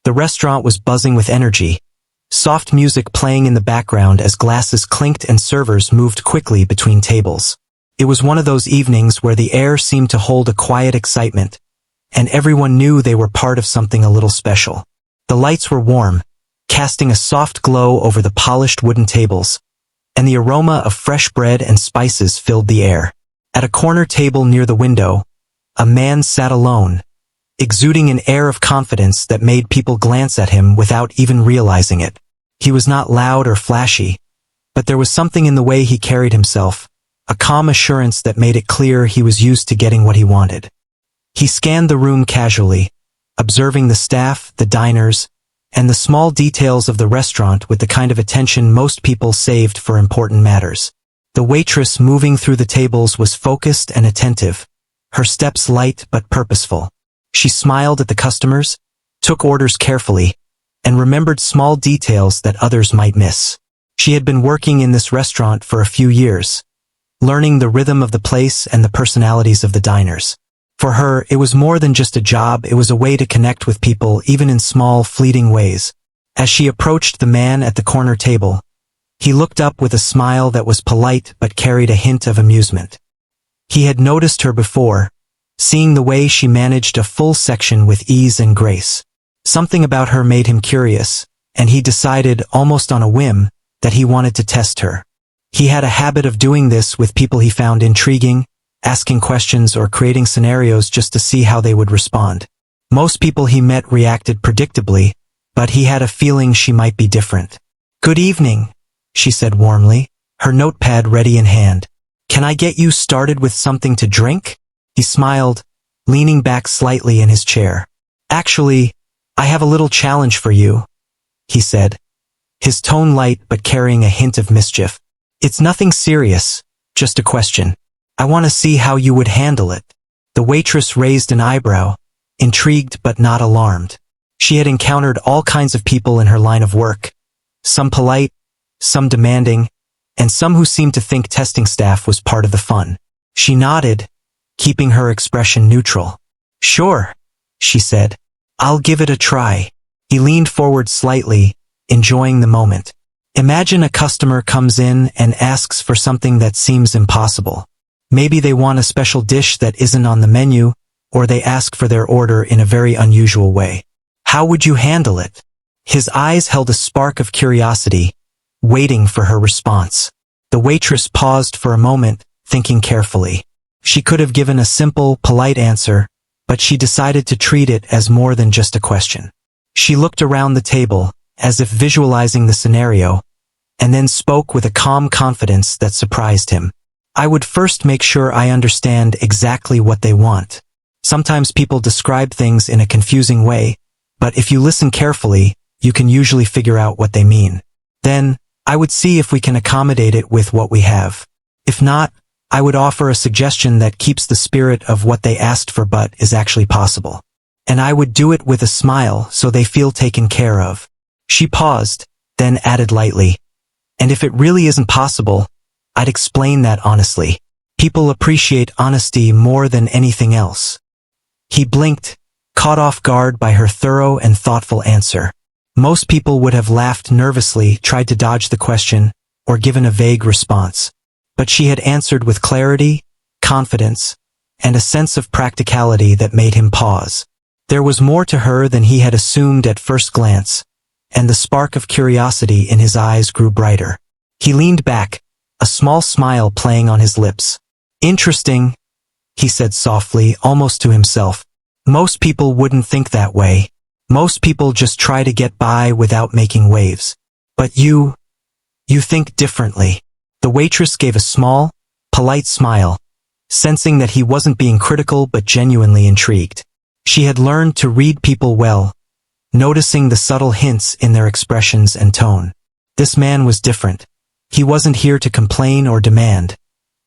The restaurant was buzzing with energy, soft music playing in the background as glasses clinked and servers moved quickly between tables. It was one of those evenings where the air seemed to hold a quiet excitement, and everyone knew they were part of something a little special. The lights were warm, casting a soft glow over the polished wooden tables, and the aroma of fresh bread and spices filled the air. At a corner table near the window, a man sat alone, exuding an air of confidence that made people glance at him without even realizing it. He was not loud or flashy, but there was something in the way he carried himself, a calm assurance that made it clear he was used to getting what he wanted. He scanned the room casually, observing the staff, the diners, and the small details of the restaurant with the kind of attention most people saved for important matters. The waitress moving through the tables was focused and attentive, her steps light but purposeful. She smiled at the customers, took orders carefully, and remembered small details that others might miss. She had been working in this restaurant for a few years, learning the rhythm of the place and the personalities of the diners. For her, it was more than just a job, it was a way to connect with people even in small, fleeting ways. As she approached the man at the corner table, he looked up with a smile that was polite but carried a hint of amusement. He had noticed her before, seeing the way she managed a full section with ease and grace. Something about her made him curious, and he decided, almost on a whim, that he wanted to test her. He had a habit of doing this with people he found intriguing, asking questions or creating scenarios just to see how they would respond. Most people he met reacted predictably, but he had a feeling she might be different. "Good evening," she said warmly, her notepad ready in hand. "Can I get you started with something to drink?" He smiled, leaning back slightly in his chair. "Actually, I have a little challenge for you," he said, his tone light but carrying a hint of mischief. "It's nothing serious, just a question. I want to see how you would handle it." The waitress raised an eyebrow, intrigued but not alarmed. She had encountered all kinds of people in her line of work, some polite, some demanding, and some who seemed to think testing staff was part of the fun. She nodded, keeping her expression neutral. "Sure," she said. "I'll give it a try." He leaned forward slightly, enjoying the moment. Imagine a customer comes in and asks for something that seems impossible. Maybe they want a special dish that isn't on the menu, or they ask for their order in a very unusual way. How would you handle it? His eyes held a spark of curiosity, waiting for her response. The waitress paused for a moment, thinking carefully. She could have given a simple, polite answer, but she decided to treat it as more than just a question. She looked around the table, as if visualizing the scenario, and then spoke with a calm confidence that surprised him. "I would first make sure I understand exactly what they want. Sometimes people describe things in a confusing way, but if you listen carefully, you can usually figure out what they mean. Then, I would see if we can accommodate it with what we have. If not, I would offer a suggestion that keeps the spirit of what they asked for but is actually possible. And I would do it with a smile so they feel taken care of." She paused, then added lightly, "And if it really isn't possible, I'd explain that honestly. People appreciate honesty more than anything else." He blinked, caught off guard by her thorough and thoughtful answer. Most people would have laughed nervously, tried to dodge the question, or given a vague response. But she had answered with clarity, confidence, and a sense of practicality that made him pause. There was more to her than he had assumed at first glance, and the spark of curiosity in his eyes grew brighter. He leaned back, a small smile playing on his lips. "Interesting," he said softly, almost to himself. "Most people wouldn't think that way. Most people just try to get by without making waves. But you think differently." The waitress gave a small, polite smile, sensing that he wasn't being critical but genuinely intrigued. She had learned to read people well, noticing the subtle hints in their expressions and tone. This man was different. He wasn't here to complain or demand.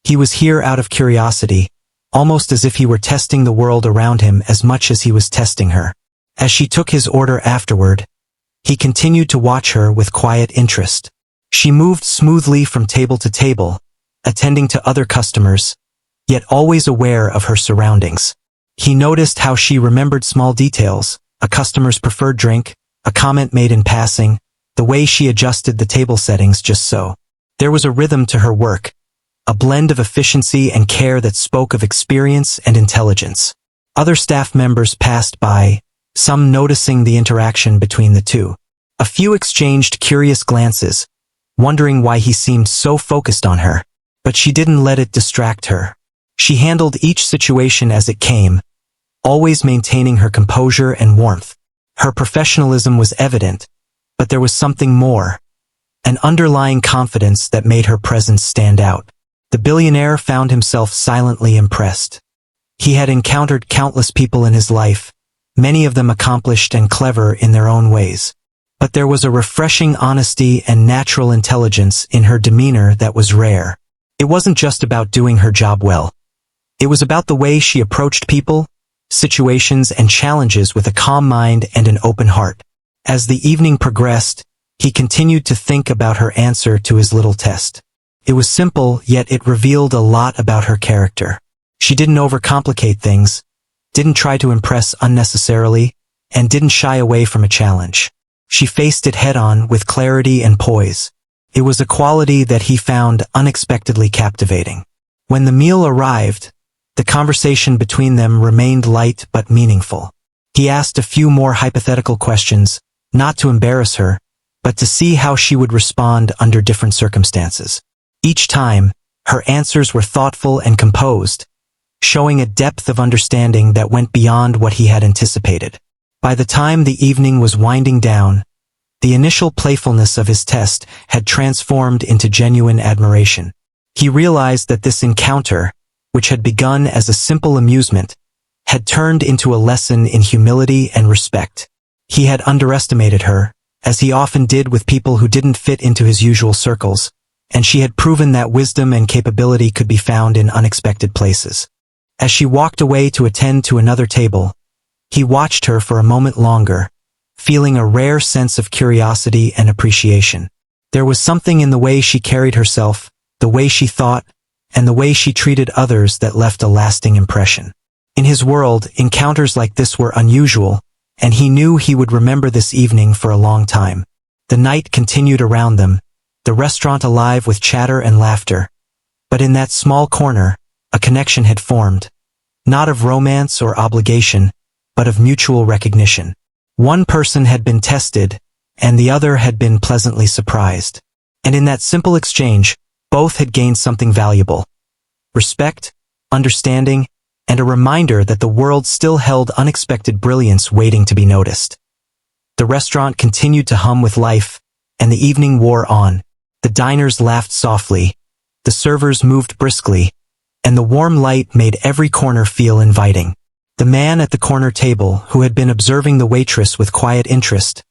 He was here out of curiosity, almost as if he were testing the world around him as much as he was testing her. As she took his order afterward, he continued to watch her with quiet interest. She moved smoothly from table to table, attending to other customers, yet always aware of her surroundings. He noticed how she remembered small details, a customer's preferred drink, a comment made in passing, the way she adjusted the table settings just so. There was a rhythm to her work, a blend of efficiency and care that spoke of experience and intelligence. Other staff members passed by, some noticing the interaction between the two. A few exchanged curious glances, wondering why he seemed so focused on her. But she didn't let it distract her. She handled each situation as it came, always maintaining her composure and warmth. Her professionalism was evident, but there was something more, an underlying confidence that made her presence stand out. The billionaire found himself silently impressed. He had encountered countless people in his life, many of them accomplished and clever in their own ways. But there was a refreshing honesty and natural intelligence in her demeanor that was rare. It wasn't just about doing her job well. It was about the way she approached people, situations, and challenges with a calm mind and an open heart. As the evening progressed, he continued to think about her answer to his little test. It was simple, yet it revealed a lot about her character. She didn't overcomplicate things, didn't try to impress unnecessarily, and didn't shy away from a challenge. She faced it head-on with clarity and poise. It was a quality that he found unexpectedly captivating. When the meal arrived, the conversation between them remained light but meaningful. He asked a few more hypothetical questions, not to embarrass her, but to see how she would respond under different circumstances. Each time, her answers were thoughtful and composed, showing a depth of understanding that went beyond what he had anticipated. By the time the evening was winding down, the initial playfulness of his test had transformed into genuine admiration. He realized that this encounter, which had begun as a simple amusement, had turned into a lesson in humility and respect. He had underestimated her, as he often did with people who didn't fit into his usual circles, and she had proven that wisdom and capability could be found in unexpected places. As she walked away to attend to another table, he watched her for a moment longer, feeling a rare sense of curiosity and appreciation. There was something in the way she carried herself, the way she thought, and the way she treated others that left a lasting impression. In his world, encounters like this were unusual, and he knew he would remember this evening for a long time. The night continued around them, the restaurant alive with chatter and laughter. But in that small corner, a connection had formed, not of romance or obligation, but of mutual recognition. One person had been tested, and the other had been pleasantly surprised. And in that simple exchange, both had gained something valuable: respect, understanding, and a reminder that the world still held unexpected brilliance waiting to be noticed. The restaurant continued to hum with life, and the evening wore on. The diners laughed softly, the servers moved briskly, and the warm light made every corner feel inviting. The man at the corner table, who had been observing the waitress with quiet interest,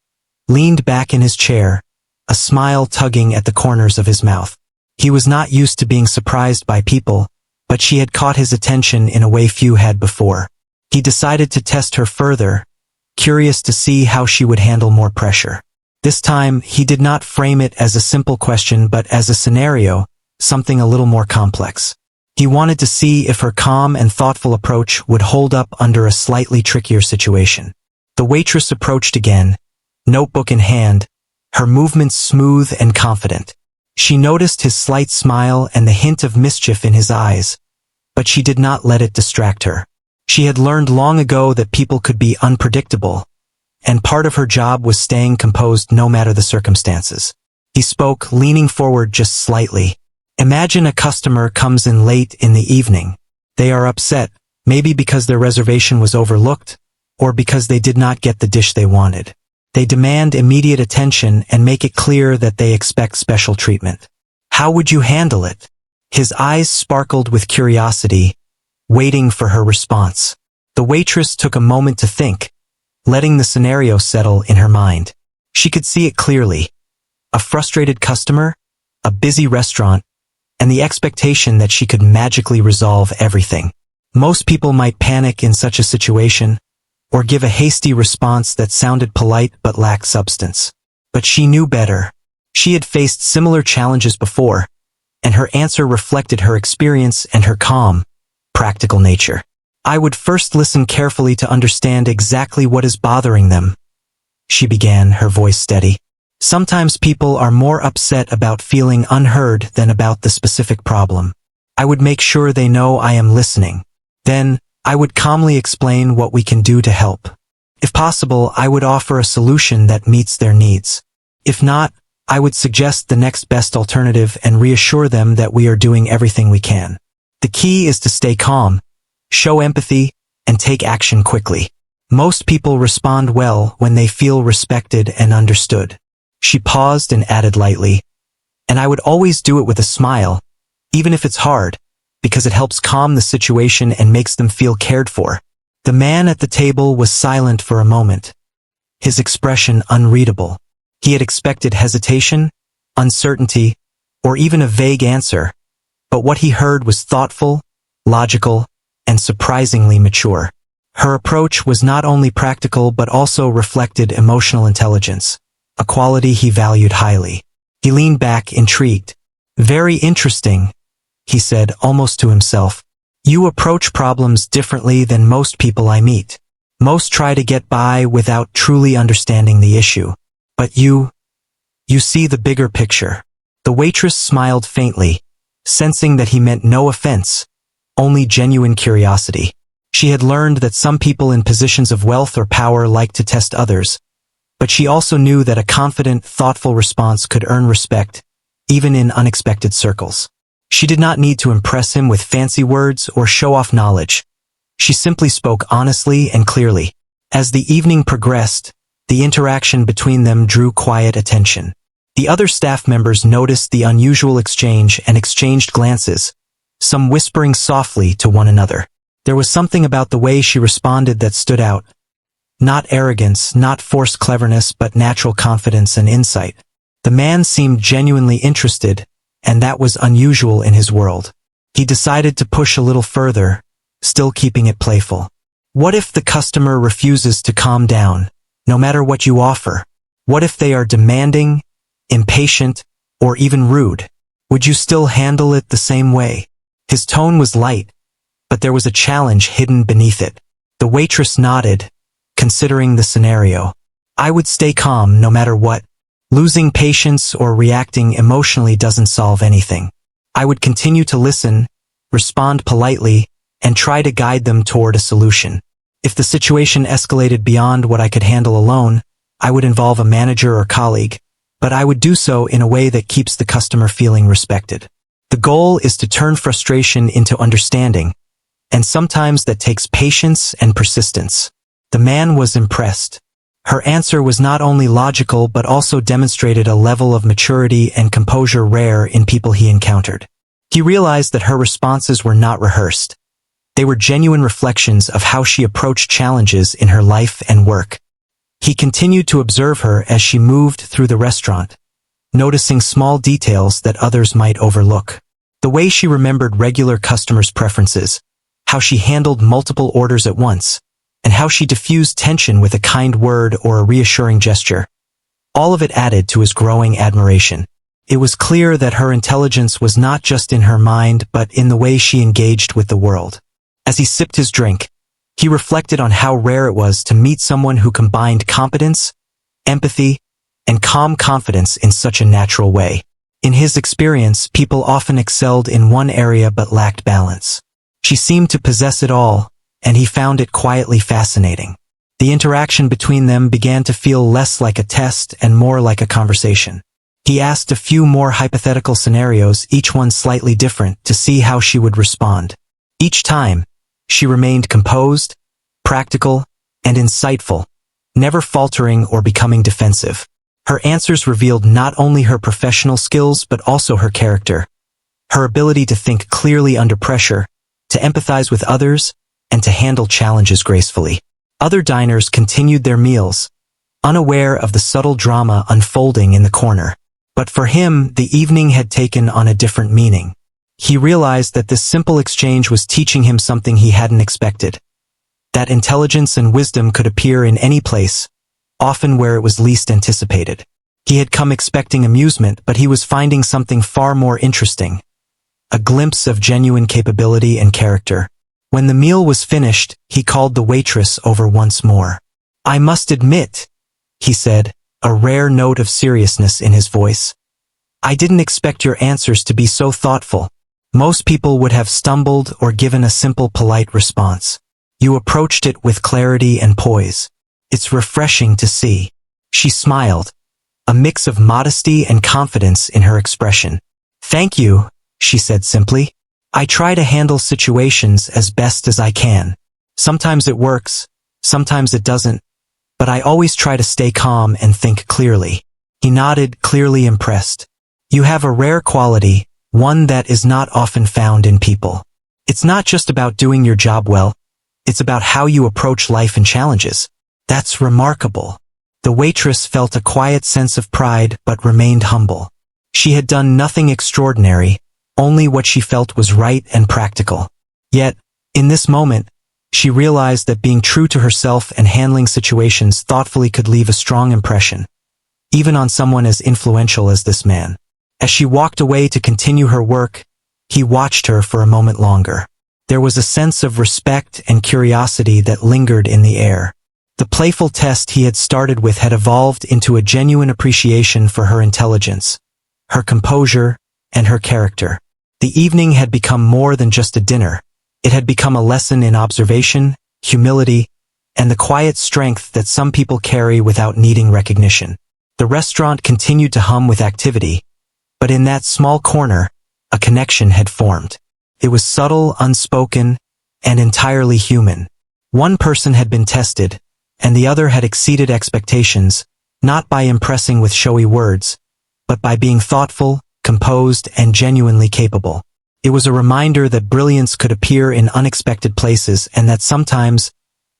leaned back in his chair, a smile tugging at the corners of his mouth. He was not used to being surprised by people, but she had caught his attention in a way few had before. He decided to test her further, curious to see how she would handle more pressure. This time, he did not frame it as a simple question but as a scenario, something a little more complex. He wanted to see if her calm and thoughtful approach would hold up under a slightly trickier situation. The waitress approached again, notebook in hand, her movements smooth and confident. She noticed his slight smile and the hint of mischief in his eyes, but she did not let it distract her. She had learned long ago that people could be unpredictable, and part of her job was staying composed no matter the circumstances. He spoke, leaning forward just slightly. Imagine a customer comes in late in the evening. They are upset, maybe because their reservation was overlooked, or because they did not get the dish they wanted. They demand immediate attention and make it clear that they expect special treatment. How would you handle it? His eyes sparkled with curiosity, waiting for her response. The waitress took a moment to think, letting the scenario settle in her mind. She could see it clearly. A frustrated customer, a busy restaurant, and the expectation that she could magically resolve everything. Most people might panic in such a situation, or give a hasty response that sounded polite but lacked substance. But she knew better. She had faced similar challenges before, and her answer reflected her experience and her calm, practical nature. I would first listen carefully to understand exactly what is bothering them. she began, her voice steady. Sometimes people are more upset about feeling unheard than about the specific problem. I would make sure they know I am listening. Then, I would calmly explain what we can do to help. If possible, I would offer a solution that meets their needs. If not, I would suggest the next best alternative and reassure them that we are doing everything we can. The key is to stay calm, show empathy, and take action quickly. Most people respond well when they feel respected and understood. She paused and added lightly, and I would always do it with a smile, even if it's hard, because it helps calm the situation and makes them feel cared for. The man at the table was silent for a moment, his expression unreadable. He had expected hesitation, uncertainty, or even a vague answer, but what he heard was thoughtful, logical, and surprisingly mature. Her approach was not only practical but also reflected emotional intelligence, a quality he valued highly. He leaned back, intrigued. "Very interesting," he said, almost to himself. "You approach problems differently than most people I meet. Most try to get by without truly understanding the issue. But you see the bigger picture." The waitress smiled faintly, sensing that he meant no offense, only genuine curiosity. She had learned that some people in positions of wealth or power like to test others, but she also knew that a confident, thoughtful response could earn respect, even in unexpected circles. She did not need to impress him with fancy words or show off knowledge. She simply spoke honestly and clearly. As the evening progressed, the interaction between them drew quiet attention. The other staff members noticed the unusual exchange and exchanged glances, some whispering softly to one another. There was something about the way she responded that stood out. Not arrogance, not forced cleverness, but natural confidence and insight. The man seemed genuinely interested, and that was unusual in his world. He decided to push a little further, still keeping it playful. "What if the customer refuses to calm down, no matter what you offer? What if they are demanding, impatient, or even rude? Would you still handle it the same way?" His tone was light, but there was a challenge hidden beneath it. The waitress nodded, considering the scenario. "I would stay calm no matter what. Losing patience or reacting emotionally doesn't solve anything. I would continue to listen, respond politely, and try to guide them toward a solution. If the situation escalated beyond what I could handle alone, I would involve a manager or colleague, but I would do so in a way that keeps the customer feeling respected. The goal is to turn frustration into understanding, and sometimes that takes patience and persistence." The man was impressed. Her answer was not only logical but also demonstrated a level of maturity and composure rare in people he encountered. He realized that her responses were not rehearsed. They were genuine reflections of how she approached challenges in her life and work. He continued to observe her as she moved through the restaurant, noticing small details that others might overlook. The way she remembered regular customers' preferences, how she handled multiple orders at once, and how she diffused tension with a kind word or a reassuring gesture. All of it added to his growing admiration. It was clear that her intelligence was not just in her mind but in the way she engaged with the world. As he sipped his drink, he reflected on how rare it was to meet someone who combined competence, empathy, and calm confidence in such a natural way. In his experience, people often excelled in one area but lacked balance. She seemed to possess it all, and he found it quietly fascinating. The interaction between them began to feel less like a test and more like a conversation. He asked a few more hypothetical scenarios, each one slightly different, to see how she would respond. Each time, she remained composed, practical, and insightful, never faltering or becoming defensive. Her answers revealed not only her professional skills but also her character, her ability to think clearly under pressure, to empathize with others, and to handle challenges gracefully. Other diners continued their meals, unaware of the subtle drama unfolding in the corner. But for him, the evening had taken on a different meaning. He realized that this simple exchange was teaching him something he hadn't expected. That intelligence and wisdom could appear in any place, often where it was least anticipated. He had come expecting amusement, but he was finding something far more interesting. A glimpse of genuine capability and character. When the meal was finished, he called the waitress over once more. "I must admit," he said, a rare note of seriousness in his voice. "I didn't expect your answers to be so thoughtful. Most people would have stumbled or given a simple polite response. You approached it with clarity and poise. It's refreshing to see." She smiled, a mix of modesty and confidence in her expression. "Thank you," she said simply. "I try to handle situations as best as I can. Sometimes it works, sometimes it doesn't, but I always try to stay calm and think clearly." He nodded, clearly impressed. "You have a rare quality, one that is not often found in people. It's not just about doing your job well, it's about how you approach life and challenges. That's remarkable." The waitress felt a quiet sense of pride but remained humble. She had done nothing extraordinary, only what she felt was right and practical. Yet, in this moment, she realized that being true to herself and handling situations thoughtfully could leave a strong impression, even on someone as influential as this man. As she walked away to continue her work, he watched her for a moment longer. There was a sense of respect and curiosity that lingered in the air. The playful test he had started with had evolved into a genuine appreciation for her intelligence, her composure, and her character. The evening had become more than just a dinner. It had become a lesson in observation, humility, and the quiet strength that some people carry without needing recognition. The restaurant continued to hum with activity, but in that small corner, a connection had formed. It was subtle, unspoken, and entirely human. One person had been tested, and the other had exceeded expectations, not by impressing with showy words, but by being thoughtful, composed, and genuinely capable. It was a reminder that brilliance could appear in unexpected places and that sometimes,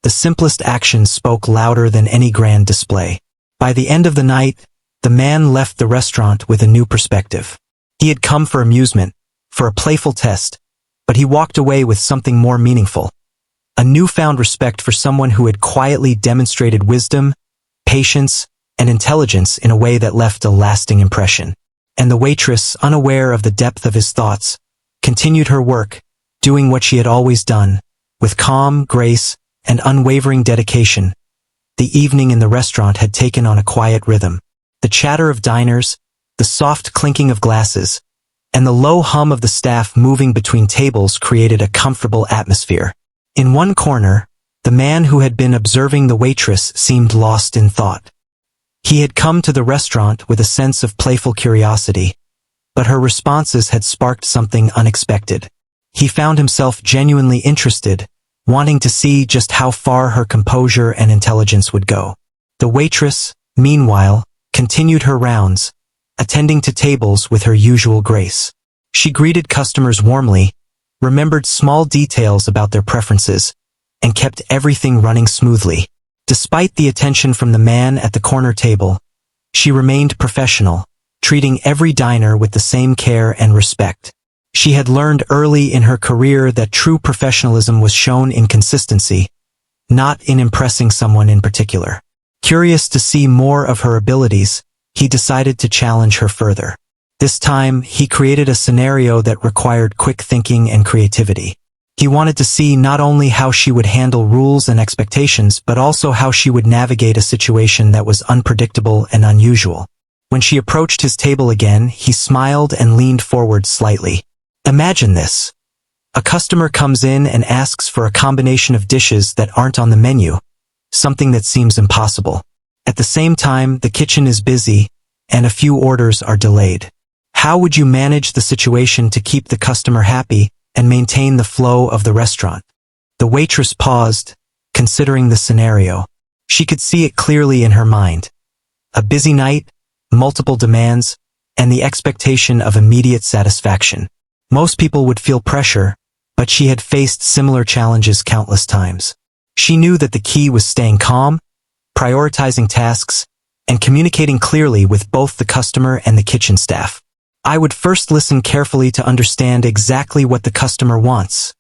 the simplest actions spoke louder than any grand display. By the end of the night, the man left the restaurant with a new perspective. He had come for amusement, for a playful test, but he walked away with something more meaningful. A newfound respect for someone who had quietly demonstrated wisdom, patience, and intelligence in a way that left a lasting impression. And the waitress, unaware of the depth of his thoughts, continued her work, doing what she had always done, with calm, grace, and unwavering dedication. The evening in the restaurant had taken on a quiet rhythm. The chatter of diners, the soft clinking of glasses, and the low hum of the staff moving between tables created a comfortable atmosphere. In one corner, the man who had been observing the waitress seemed lost in thought. He had come to the restaurant with a sense of playful curiosity, but her responses had sparked something unexpected. He found himself genuinely interested, wanting to see just how far her composure and intelligence would go. The waitress, meanwhile, continued her rounds, attending to tables with her usual grace. She greeted customers warmly, remembered small details about their preferences, and kept everything running smoothly. Despite the attention from the man at the corner table, she remained professional, treating every diner with the same care and respect. She had learned early in her career that true professionalism was shown in consistency, not in impressing someone in particular. Curious to see more of her abilities, he decided to challenge her further. This time, he created a scenario that required quick thinking and creativity. He wanted to see not only how she would handle rules and expectations, but also how she would navigate a situation that was unpredictable and unusual. When she approached his table again, he smiled and leaned forward slightly. Imagine this. A customer comes in and asks for a combination of dishes that aren't on the menu, something that seems impossible. At the same time, the kitchen is busy, and a few orders are delayed. How would you manage the situation to keep the customer happy and maintain the flow of the restaurant? The waitress paused, considering the scenario. She could see it clearly in her mind. A busy night, multiple demands, and the expectation of immediate satisfaction. Most people would feel pressure, but she had faced similar challenges countless times. She knew that the key was staying calm, prioritizing tasks, and communicating clearly with both the customer and the kitchen staff. I would first listen carefully to understand exactly what the customer wants,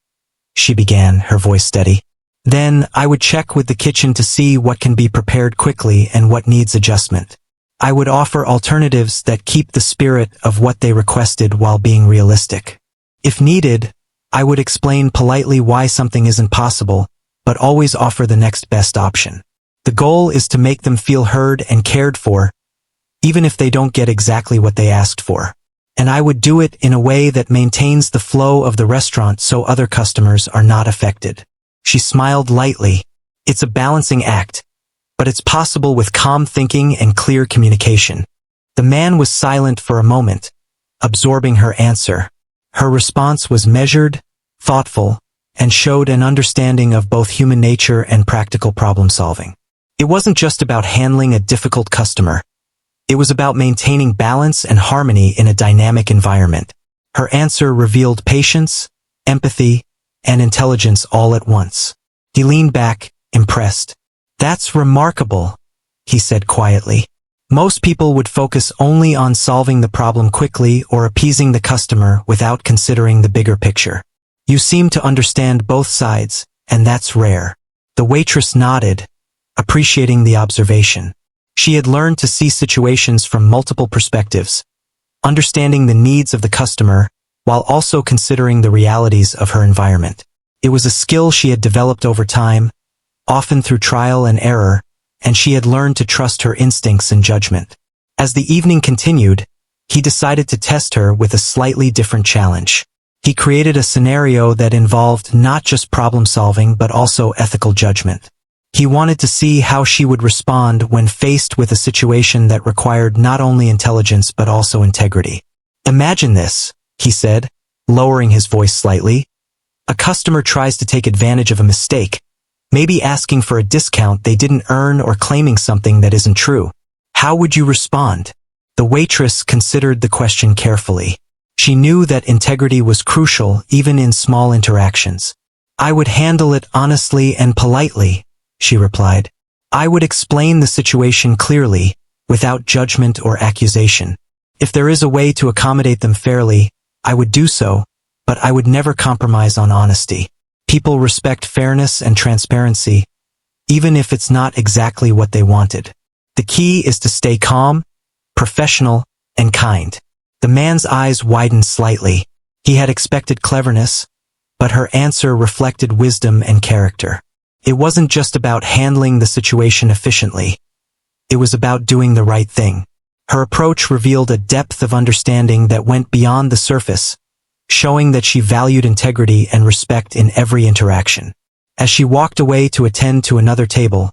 she began, her voice steady. Then, I would check with the kitchen to see what can be prepared quickly and what needs adjustment. I would offer alternatives that keep the spirit of what they requested while being realistic. If needed, I would explain politely why something isn't possible, but always offer the next best option. The goal is to make them feel heard and cared for, even if they don't get exactly what they asked for. And I would do it in a way that maintains the flow of the restaurant so other customers are not affected. She smiled lightly. It's a balancing act, but it's possible with calm thinking and clear communication. The man was silent for a moment, absorbing her answer. Her response was measured, thoughtful, and showed an understanding of both human nature and practical problem solving. It wasn't just about handling a difficult customer. It was about maintaining balance and harmony in a dynamic environment. Her answer revealed patience, empathy, and intelligence all at once. He leaned back, impressed. "That's remarkable," he said quietly. "Most people would focus only on solving the problem quickly or appeasing the customer without considering the bigger picture. You seem to understand both sides, and that's rare." The waitress nodded, appreciating the observation. She had learned to see situations from multiple perspectives, understanding the needs of the customer while also considering the realities of her environment. It was a skill she had developed over time, often through trial and error, and she had learned to trust her instincts and judgment. As the evening continued, he decided to test her with a slightly different challenge. He created a scenario that involved not just problem solving but also ethical judgment. He wanted to see how she would respond when faced with a situation that required not only intelligence but also integrity. "Imagine this," he said, lowering his voice slightly. "A customer tries to take advantage of a mistake, maybe asking for a discount they didn't earn or claiming something that isn't true. How would you respond?" The waitress considered the question carefully. She knew that integrity was crucial even in small interactions. "I would handle it honestly and politely," she replied. "I would explain the situation clearly, without judgment or accusation. If there is a way to accommodate them fairly, I would do so, but I would never compromise on honesty. People respect fairness and transparency, even if it's not exactly what they wanted. The key is to stay calm, professional, and kind." The man's eyes widened slightly. He had expected cleverness, but her answer reflected wisdom and character. It wasn't just about handling the situation efficiently. It was about doing the right thing. Her approach revealed a depth of understanding that went beyond the surface, showing that she valued integrity and respect in every interaction. As she walked away to attend to another table,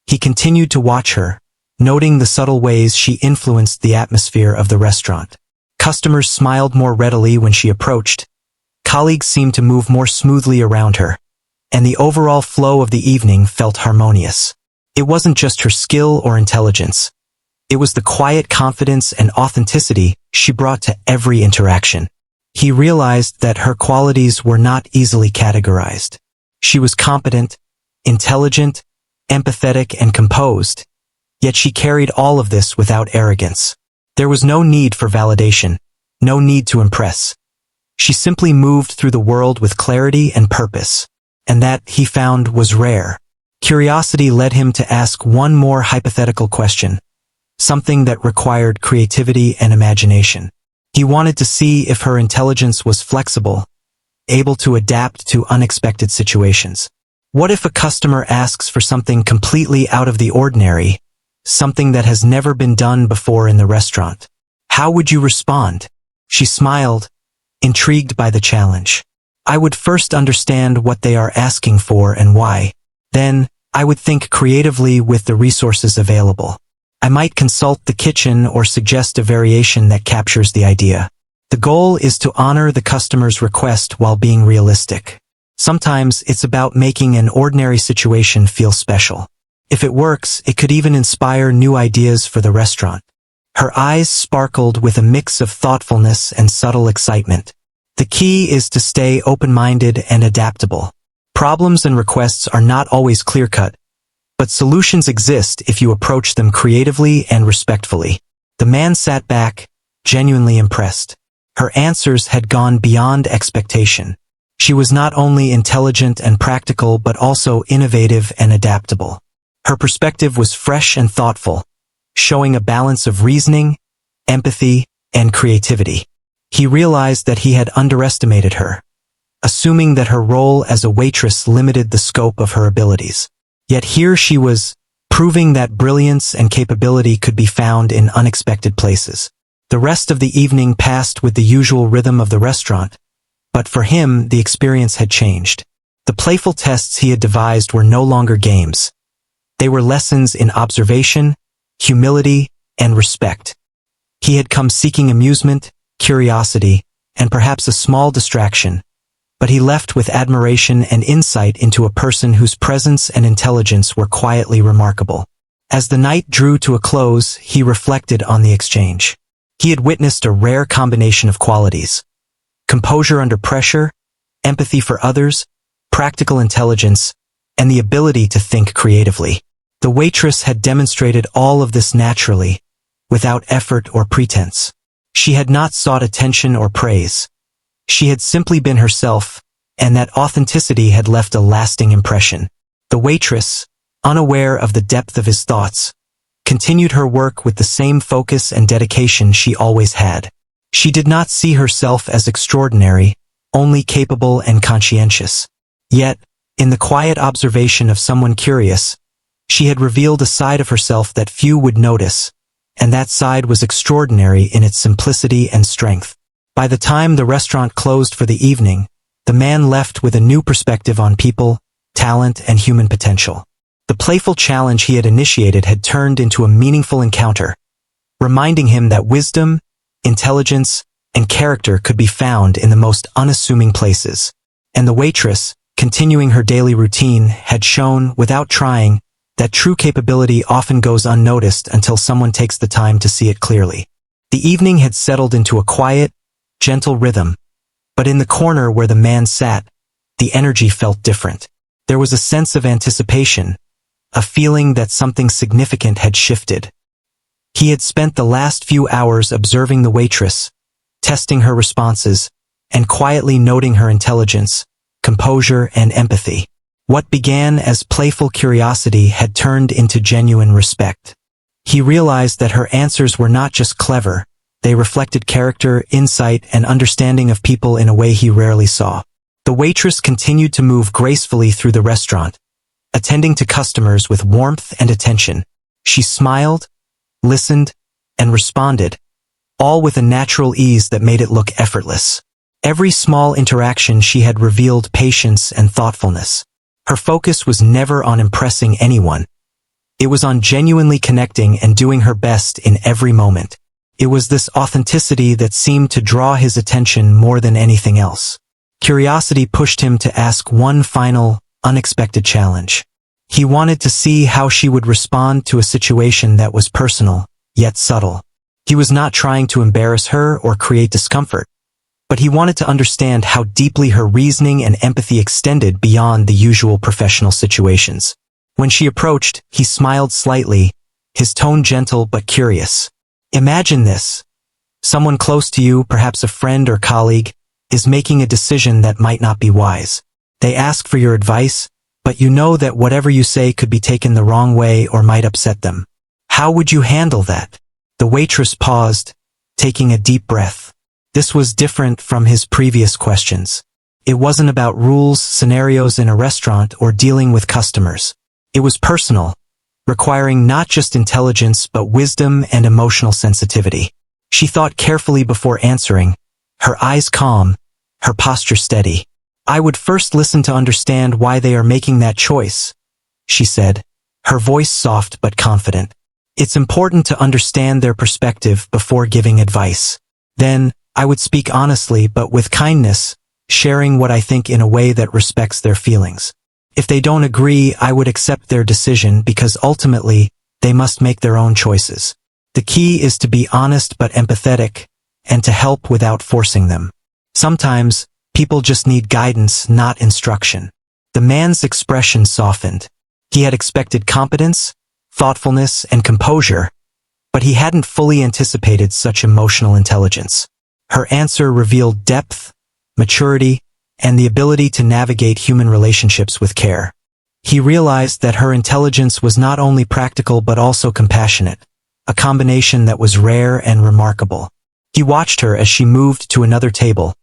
he continued to watch her, noting the subtle ways she influenced the atmosphere of the restaurant. Customers smiled more readily when she approached, colleagues seemed to move more smoothly around her, and the overall flow of the evening felt harmonious. It wasn't just her skill or intelligence. It was the quiet confidence and authenticity she brought to every interaction. He realized that her qualities were not easily categorized. She was competent, intelligent, empathetic, and composed, yet she carried all of this without arrogance. There was no need for validation, no need to impress. She simply moved through the world with clarity and purpose, and that, he found, was rare. Curiosity led him to ask one more hypothetical question, something that required creativity and imagination. He wanted to see if her intelligence was flexible, able to adapt to unexpected situations. What if a customer asks for something completely out of the ordinary, something that has never been done before in the restaurant? How would you respond? She smiled, intrigued by the challenge. "I would first understand what they are asking for and why. Then, I would think creatively with the resources available. I might consult the kitchen or suggest a variation that captures the idea. The goal is to honor the customer's request while being realistic. Sometimes it's about making an ordinary situation feel special. If it works, it could even inspire new ideas for the restaurant." Her eyes sparkled with a mix of thoughtfulness and subtle excitement. The key is to stay open-minded and adaptable. Problems and requests are not always clear-cut, but solutions exist if you approach them creatively and respectfully. The man sat back, genuinely impressed. Her answers had gone beyond expectation. She was not only intelligent and practical but also innovative and adaptable. Her perspective was fresh and thoughtful, showing a balance of reasoning, empathy, and creativity. He realized that he had underestimated her, assuming that her role as a waitress limited the scope of her abilities. Yet here she was, proving that brilliance and capability could be found in unexpected places. The rest of the evening passed with the usual rhythm of the restaurant, but for him, the experience had changed. The playful tests he had devised were no longer games. They were lessons in observation, humility, and respect. He had come seeking amusement, curiosity, and perhaps a small distraction, but he left with admiration and insight into a person whose presence and intelligence were quietly remarkable. As the night drew to a close, he reflected on the exchange. He had witnessed a rare combination of qualities: composure under pressure, empathy for others, practical intelligence, and the ability to think creatively. The waitress had demonstrated all of this naturally, without effort or pretense. She had not sought attention or praise. She had simply been herself, and that authenticity had left a lasting impression. The waitress, unaware of the depth of his thoughts, continued her work with the same focus and dedication she always had. She did not see herself as extraordinary, only capable and conscientious. Yet, in the quiet observation of someone curious, she had revealed a side of herself that few would notice, and that side was extraordinary in its simplicity and strength. By the time the restaurant closed for the evening, the man left with a new perspective on people, talent, and human potential. The playful challenge he had initiated had turned into a meaningful encounter, reminding him that wisdom, intelligence, and character could be found in the most unassuming places. And the waitress, continuing her daily routine, had shown, without trying, that true capability often goes unnoticed until someone takes the time to see it clearly. The evening had settled into a quiet, gentle rhythm, but in the corner where the man sat, the energy felt different. There was a sense of anticipation, a feeling that something significant had shifted. He had spent the last few hours observing the waitress, testing her responses, and quietly noting her intelligence, composure, and empathy. What began as playful curiosity had turned into genuine respect. He realized that her answers were not just clever, they reflected character, insight, and understanding of people in a way he rarely saw. The waitress continued to move gracefully through the restaurant, attending to customers with warmth and attention. She smiled, listened, and responded, all with a natural ease that made it look effortless. Every small interaction she had revealed patience and thoughtfulness. Her focus was never on impressing anyone. It was on genuinely connecting and doing her best in every moment. It was this authenticity that seemed to draw his attention more than anything else. Curiosity pushed him to ask one final, unexpected challenge. He wanted to see how she would respond to a situation that was personal, yet subtle. He was not trying to embarrass her or create discomfort, but he wanted to understand how deeply her reasoning and empathy extended beyond the usual professional situations. When she approached, he smiled slightly, his tone gentle but curious. Imagine this. Someone close to you, perhaps a friend or colleague, is making a decision that might not be wise. They ask for your advice, but you know that whatever you say could be taken the wrong way or might upset them. How would you handle that? The waitress paused, taking a deep breath. This was different from his previous questions. It wasn't about rules, scenarios in a restaurant, or dealing with customers. It was personal, requiring not just intelligence but wisdom and emotional sensitivity. She thought carefully before answering, her eyes calm, her posture steady. I would first listen to understand why they are making that choice, she said, her voice soft but confident. It's important to understand their perspective before giving advice. Then, I would speak honestly but with kindness, sharing what I think in a way that respects their feelings. If they don't agree, I would accept their decision because ultimately, they must make their own choices. The key is to be honest but empathetic, and to help without forcing them. Sometimes, people just need guidance, not instruction. The man's expression softened. He had expected competence, thoughtfulness, and composure, but he hadn't fully anticipated such emotional intelligence. Her answer revealed depth, maturity, and the ability to navigate human relationships with care. He realized that her intelligence was not only practical but also compassionate, a combination that was rare and remarkable. He watched her as she moved to another table,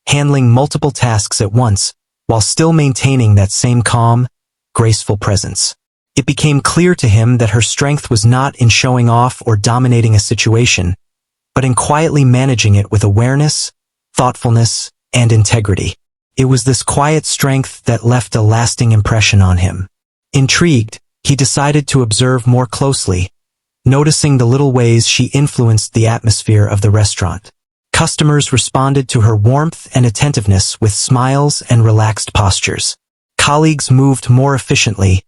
handling multiple tasks at once, while still maintaining that same calm, graceful presence. It became clear to him that her strength was not in showing off or dominating a situation, but in quietly managing it with awareness, thoughtfulness, and integrity. It was this quiet strength that left a lasting impression on him. Intrigued, he decided to observe more closely, noticing the little ways she influenced the atmosphere of the restaurant. Customers responded to her warmth and attentiveness with smiles and relaxed postures. Colleagues moved more efficiently,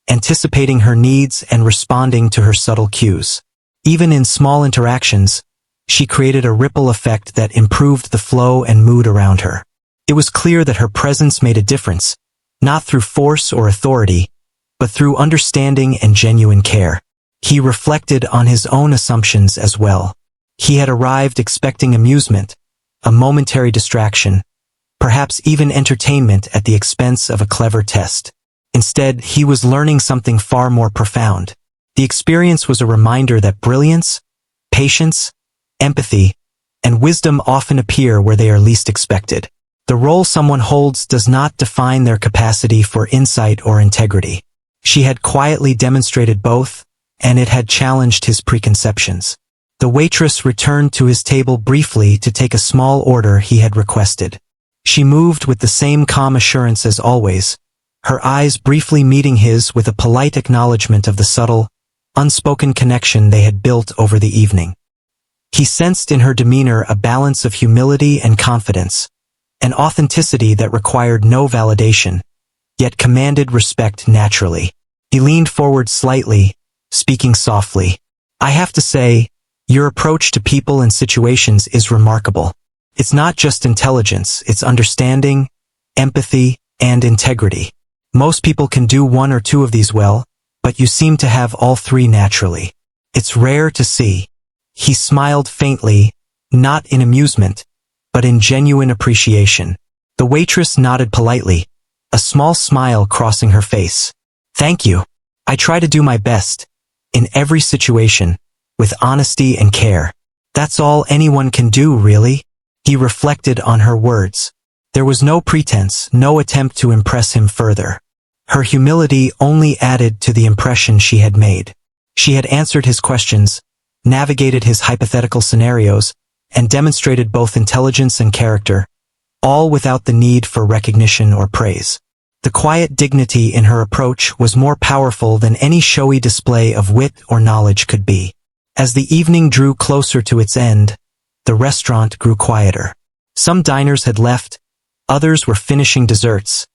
anticipating her needs and responding to her subtle cues. Even in small interactions, she created a ripple effect that improved the flow and mood around her. It was clear that her presence made a difference, not through force or authority, but through understanding and genuine care. He reflected on his own assumptions as well. He had arrived expecting amusement, a momentary distraction, perhaps even entertainment at the expense of a clever test. Instead, he was learning something far more profound. The experience was a reminder that brilliance, patience, empathy, and wisdom often appear where they are least expected. The role someone holds does not define their capacity for insight or integrity. She had quietly demonstrated both, and it had challenged his preconceptions. The waitress returned to his table briefly to take a small order he had requested. She moved with the same calm assurance as always, her eyes briefly meeting his with a polite acknowledgement of the subtle, unspoken connection they had built over the evening. He sensed in her demeanor a balance of humility and confidence, an authenticity that required no validation, yet commanded respect naturally. He leaned forward slightly, speaking softly. "I have to say, your approach to people and situations is remarkable. It's not just intelligence, it's understanding, empathy, and integrity. Most people can do one or two of these well, but you seem to have all three naturally. It's rare to see." He smiled faintly, not in amusement, but in genuine appreciation. The waitress nodded politely, a small smile crossing her face. "Thank you. I try to do my best, in every situation, with honesty and care. That's all anyone can do, really." He reflected on her words. There was no pretense, no attempt to impress him further. Her humility only added to the impression she had made. She had answered his questions, navigated his hypothetical scenarios, and demonstrated both intelligence and character, all without the need for recognition or praise. The quiet dignity in her approach was more powerful than any showy display of wit or knowledge could be. As the evening drew closer to its end, the restaurant grew quieter. Some diners had left, others were finishing desserts,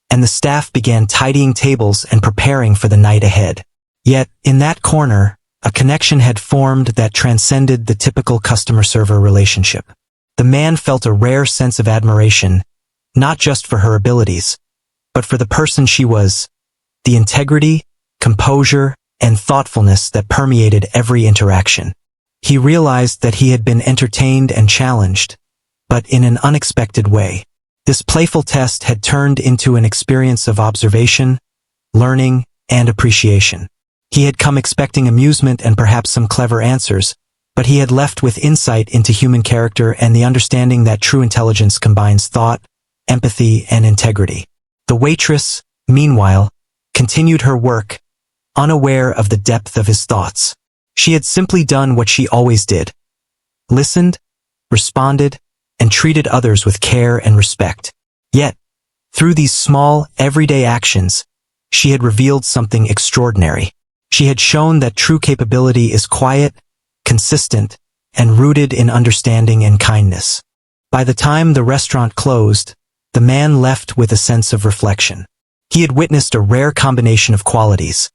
and the staff began tidying tables and preparing for the night ahead. Yet, in that corner, a connection had formed that transcended the typical customer-server relationship. The man felt a rare sense of admiration, not just for her abilities, but for the person she was, the integrity, composure, and thoughtfulness that permeated every interaction. He realized that he had been entertained and challenged, but in an unexpected way. This playful test had turned into an experience of observation, learning, and appreciation. He had come expecting amusement and perhaps some clever answers, but he had left with insight into human character and the understanding that true intelligence combines thought, empathy, and integrity. The waitress, meanwhile, continued her work, unaware of the depth of his thoughts. She had simply done what she always did: listened, responded, and treated others with care and respect. Yet, through these small, everyday actions, she had revealed something extraordinary. She had shown that true capability is quiet, consistent, and rooted in understanding and kindness. By the time the restaurant closed, the man left with a sense of reflection. He had witnessed a rare combination of qualities: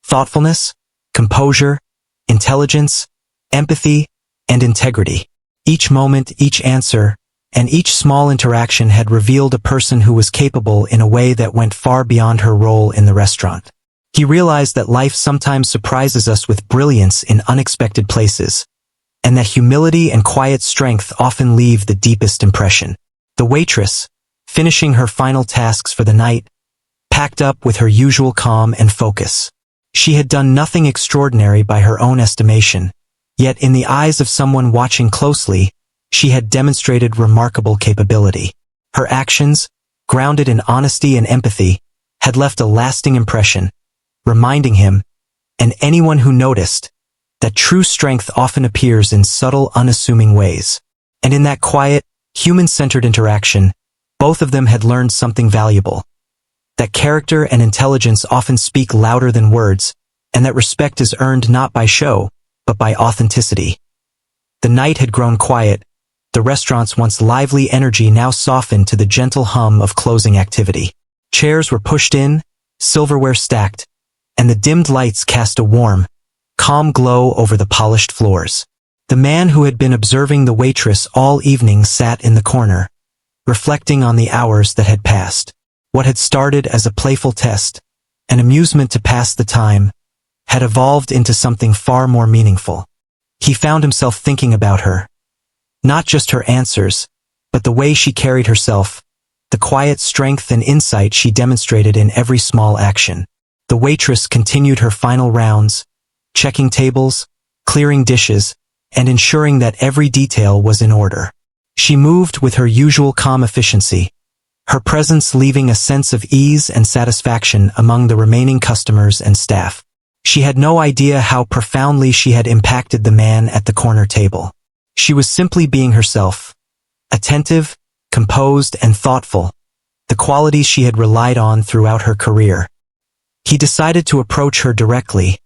thoughtfulness, composure, intelligence, empathy, and integrity. Each moment, each answer, and each small interaction had revealed a person who was capable in a way that went far beyond her role in the restaurant. He realized that life sometimes surprises us with brilliance in unexpected places, and that humility and quiet strength often leave the deepest impression. The waitress, finishing her final tasks for the night, packed up with her usual calm and focus. She had done nothing extraordinary by her own estimation, yet in the eyes of someone watching closely, she had demonstrated remarkable capability. Her actions, grounded in honesty and empathy, had left a lasting impression, reminding him, and anyone who noticed, that true strength often appears in subtle, unassuming ways. And in that quiet, human-centered interaction, both of them had learned something valuable. That character and intelligence often speak louder than words, and that respect is earned not by show, but by authenticity. The night had grown quiet, the restaurant's once lively energy now softened to the gentle hum of closing activity. Chairs were pushed in, silverware stacked, and the dimmed lights cast a warm, calm glow over the polished floors. The man who had been observing the waitress all evening sat in the corner, reflecting on the hours that had passed. What had started as a playful test, an amusement to pass the time, had evolved into something far more meaningful. He found himself thinking about her. Not just her answers, but the way she carried herself, the quiet strength and insight she demonstrated in every small action. The waitress continued her final rounds, checking tables, clearing dishes, and ensuring that every detail was in order. She moved with her usual calm efficiency, her presence leaving a sense of ease and satisfaction among the remaining customers and staff. She had no idea how profoundly she had impacted the man at the corner table. She was simply being herself, attentive, composed, and thoughtful, the qualities she had relied on throughout her career. He decided to approach her directly,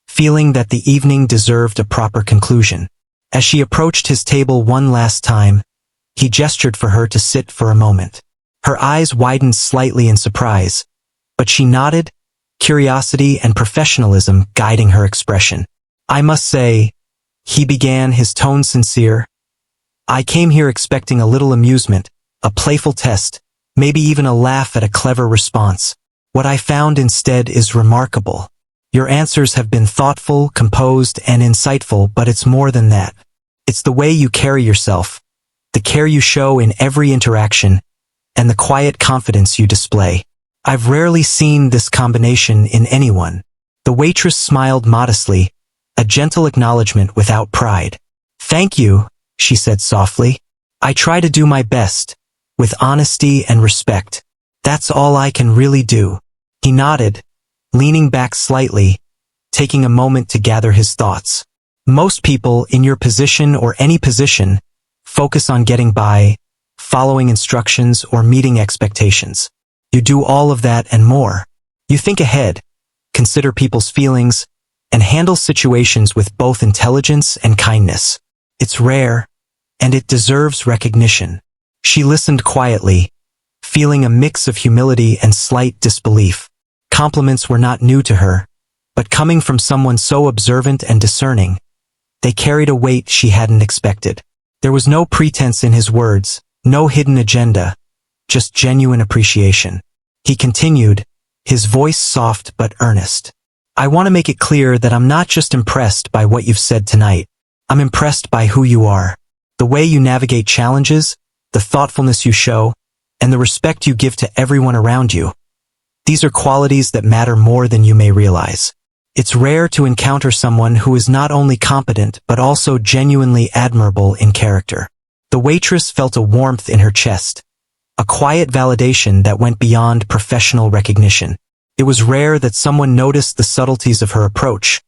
feeling that the evening deserved a proper conclusion. As she approached his table one last time, he gestured for her to sit for a moment. Her eyes widened slightly in surprise, but she nodded, curiosity and professionalism guiding her expression. "I must say," he began, his tone sincere, "I came here expecting a little amusement, a playful test, maybe even a laugh at a clever response. What I found instead is remarkable. Your answers have been thoughtful, composed, and insightful, but it's more than that. It's the way you carry yourself, the care you show in every interaction, and the quiet confidence you display. I've rarely seen this combination in anyone." The waitress smiled modestly, a gentle acknowledgement without pride. "Thank you," she said softly. "I try to do my best, with honesty and respect. That's all I can really do." He nodded, leaning back slightly, taking a moment to gather his thoughts. Most people in your position or any position focus on getting by, following instructions, or meeting expectations. You do all of that and more. You think ahead, consider people's feelings, and handle situations with both intelligence and kindness. It's rare, and it deserves recognition. She listened quietly, feeling a mix of humility and slight disbelief. Compliments were not new to her, but coming from someone so observant and discerning, they carried a weight she hadn't expected. There was no pretense in his words, no hidden agenda, just genuine appreciation. He continued, his voice soft but earnest. "I want to make it clear that I'm not just impressed by what you've said tonight. I'm impressed by who you are. The way you navigate challenges, the thoughtfulness you show, and the respect you give to everyone around you. These are qualities that matter more than you may realize. It's rare to encounter someone who is not only competent but also genuinely admirable in character." The waitress felt a warmth in her chest, a quiet validation that went beyond professional recognition. It was rare that someone noticed the subtleties of her approach,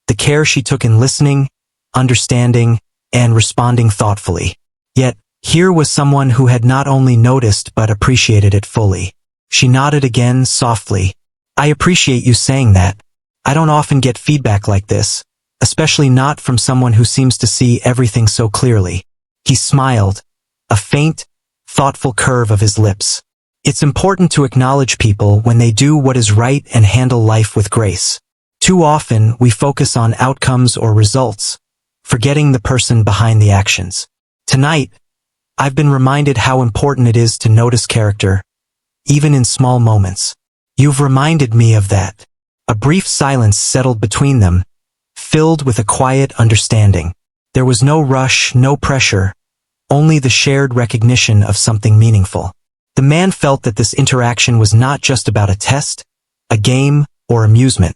the care she took in listening, understanding, and responding thoughtfully. Yet, here was someone who had not only noticed but appreciated it fully. She nodded again softly. "I appreciate you saying that. I don't often get feedback like this, especially not from someone who seems to see everything so clearly." He smiled, a faint, thoughtful curve of his lips. "It's important to acknowledge people when they do what is right and handle life with grace. Too often, we focus on outcomes or results, forgetting the person behind the actions. Tonight, I've been reminded how important it is to notice character, even in small moments. You've reminded me of that." A brief silence settled between them, filled with a quiet understanding. There was no rush, no pressure, only the shared recognition of something meaningful. The man felt that this interaction was not just about a test, a game, or amusement.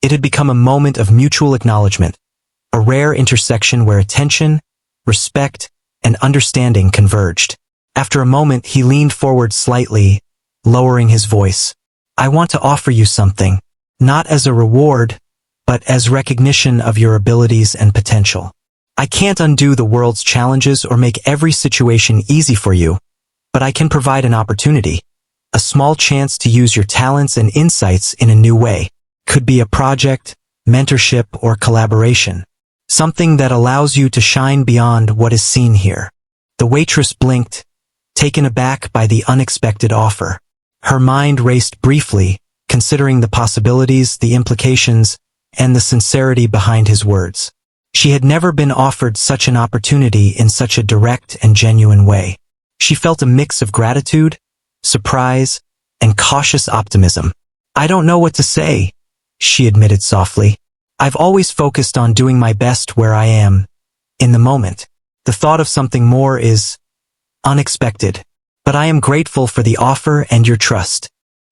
It had become a moment of mutual acknowledgement, a rare intersection where attention, respect, and understanding converged. After a moment, he leaned forward slightly, lowering his voice. "I want to offer you something." not as a reward, but as recognition of your abilities and potential. I can't undo the world's challenges or make every situation easy for you, but I can provide an opportunity, a small chance to use your talents and insights in a new way. Could be a project, mentorship, or collaboration. Something that allows you to shine beyond what is seen here. The waitress blinked, taken aback by the unexpected offer. Her mind raced briefly, considering the possibilities, the implications, and the sincerity behind his words. She had never been offered such an opportunity in such a direct and genuine way. She felt a mix of gratitude, surprise, and cautious optimism. I don't know what to say, she admitted softly. I've always focused on doing my best where I am, in the moment. The thought of something more is unexpected, but I am grateful for the offer and your trust.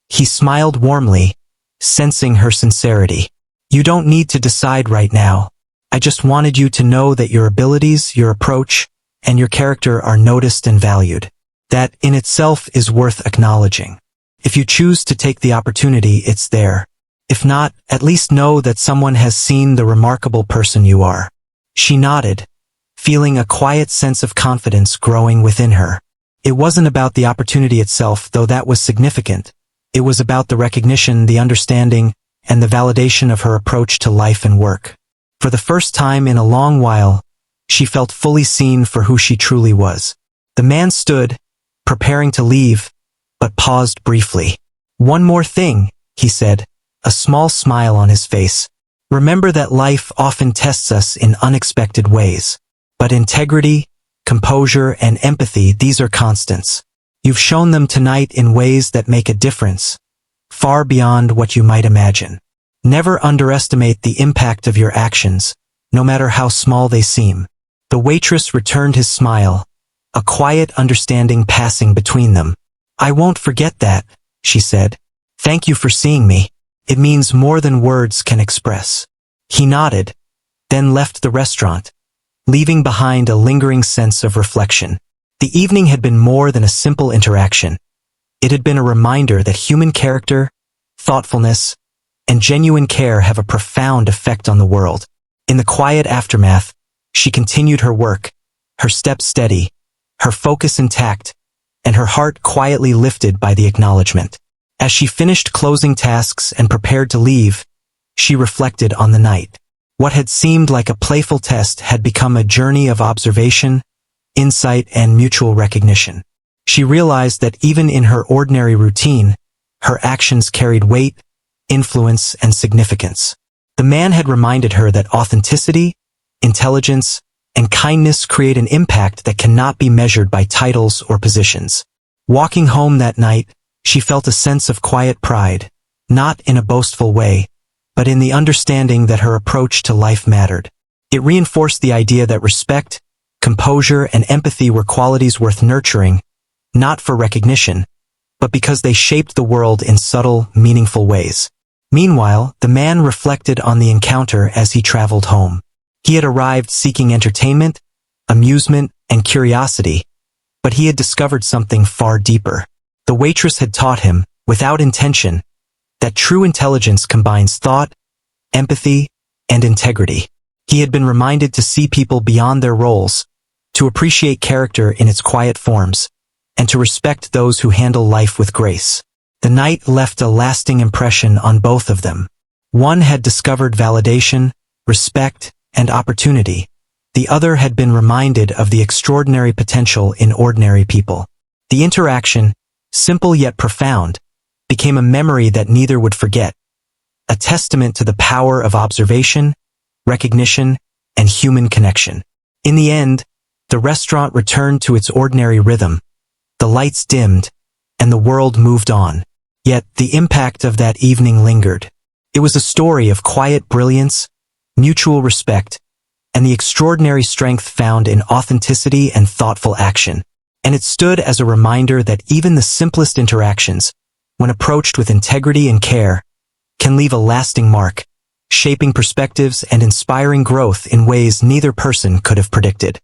He smiled warmly, sensing her sincerity. You don't need to decide right now. I just wanted you to know that your abilities, your approach, and your character are noticed and valued. That in itself is worth acknowledging. If you choose to take the opportunity, it's there. If not, at least know that someone has seen the remarkable person you are. She nodded, feeling a quiet sense of confidence growing within her. It wasn't about the opportunity itself, though that was significant. It was about the recognition, the understanding, and the validation of her approach to life and work. For the first time in a long while, she felt fully seen for who she truly was. The man stood, preparing to leave, but paused briefly. One more thing, he said, a small smile on his face. Remember that life often tests us in unexpected ways. But integrity, composure, and empathy, these are constants. You've shown them tonight in ways that make a difference, far beyond what you might imagine. Never underestimate the impact of your actions, no matter how small they seem. The waitress returned his smile, a quiet understanding passing between them. I won't forget that, she said. Thank you for seeing me. It means more than words can express. He nodded, then left the restaurant, leaving behind a lingering sense of reflection. The evening had been more than a simple interaction. It had been a reminder that human character, thoughtfulness, and genuine care have a profound effect on the world. In the quiet aftermath, she continued her work, her steps steady, her focus intact, and her heart quietly lifted by the acknowledgement. As she finished closing tasks and prepared to leave, she reflected on the night. What had seemed like a playful test had become a journey of observation, insight, and mutual recognition. She realized that even in her ordinary routine, her actions carried weight, influence, and significance. The man had reminded her that authenticity, intelligence, and kindness create an impact that cannot be measured by titles or positions. Walking home that night, she felt a sense of quiet pride, not in a boastful way, but in the understanding that her approach to life mattered. It reinforced the idea that respect, composure, and empathy were qualities worth nurturing, not for recognition, but because they shaped the world in subtle, meaningful ways. Meanwhile, the man reflected on the encounter as he traveled home. He had arrived seeking entertainment, amusement, and curiosity, but he had discovered something far deeper. The waitress had taught him, without intention, that true intelligence combines thought, empathy, and integrity. He had been reminded to see people beyond their roles, to appreciate character in its quiet forms, and to respect those who handle life with grace. The night left a lasting impression on both of them. One had discovered validation, respect, and opportunity. The other had been reminded of the extraordinary potential in ordinary people. The interaction, simple yet profound, became a memory that neither would forget, a testament to the power of observation, recognition, and human connection. In the end, the restaurant returned to its ordinary rhythm. The lights dimmed, and the world moved on. Yet the impact of that evening lingered. It was a story of quiet brilliance, mutual respect, and the extraordinary strength found in authenticity and thoughtful action. And it stood as a reminder that even the simplest interactions, when approached with integrity and care, can leave a lasting mark, shaping perspectives and inspiring growth in ways neither person could have predicted.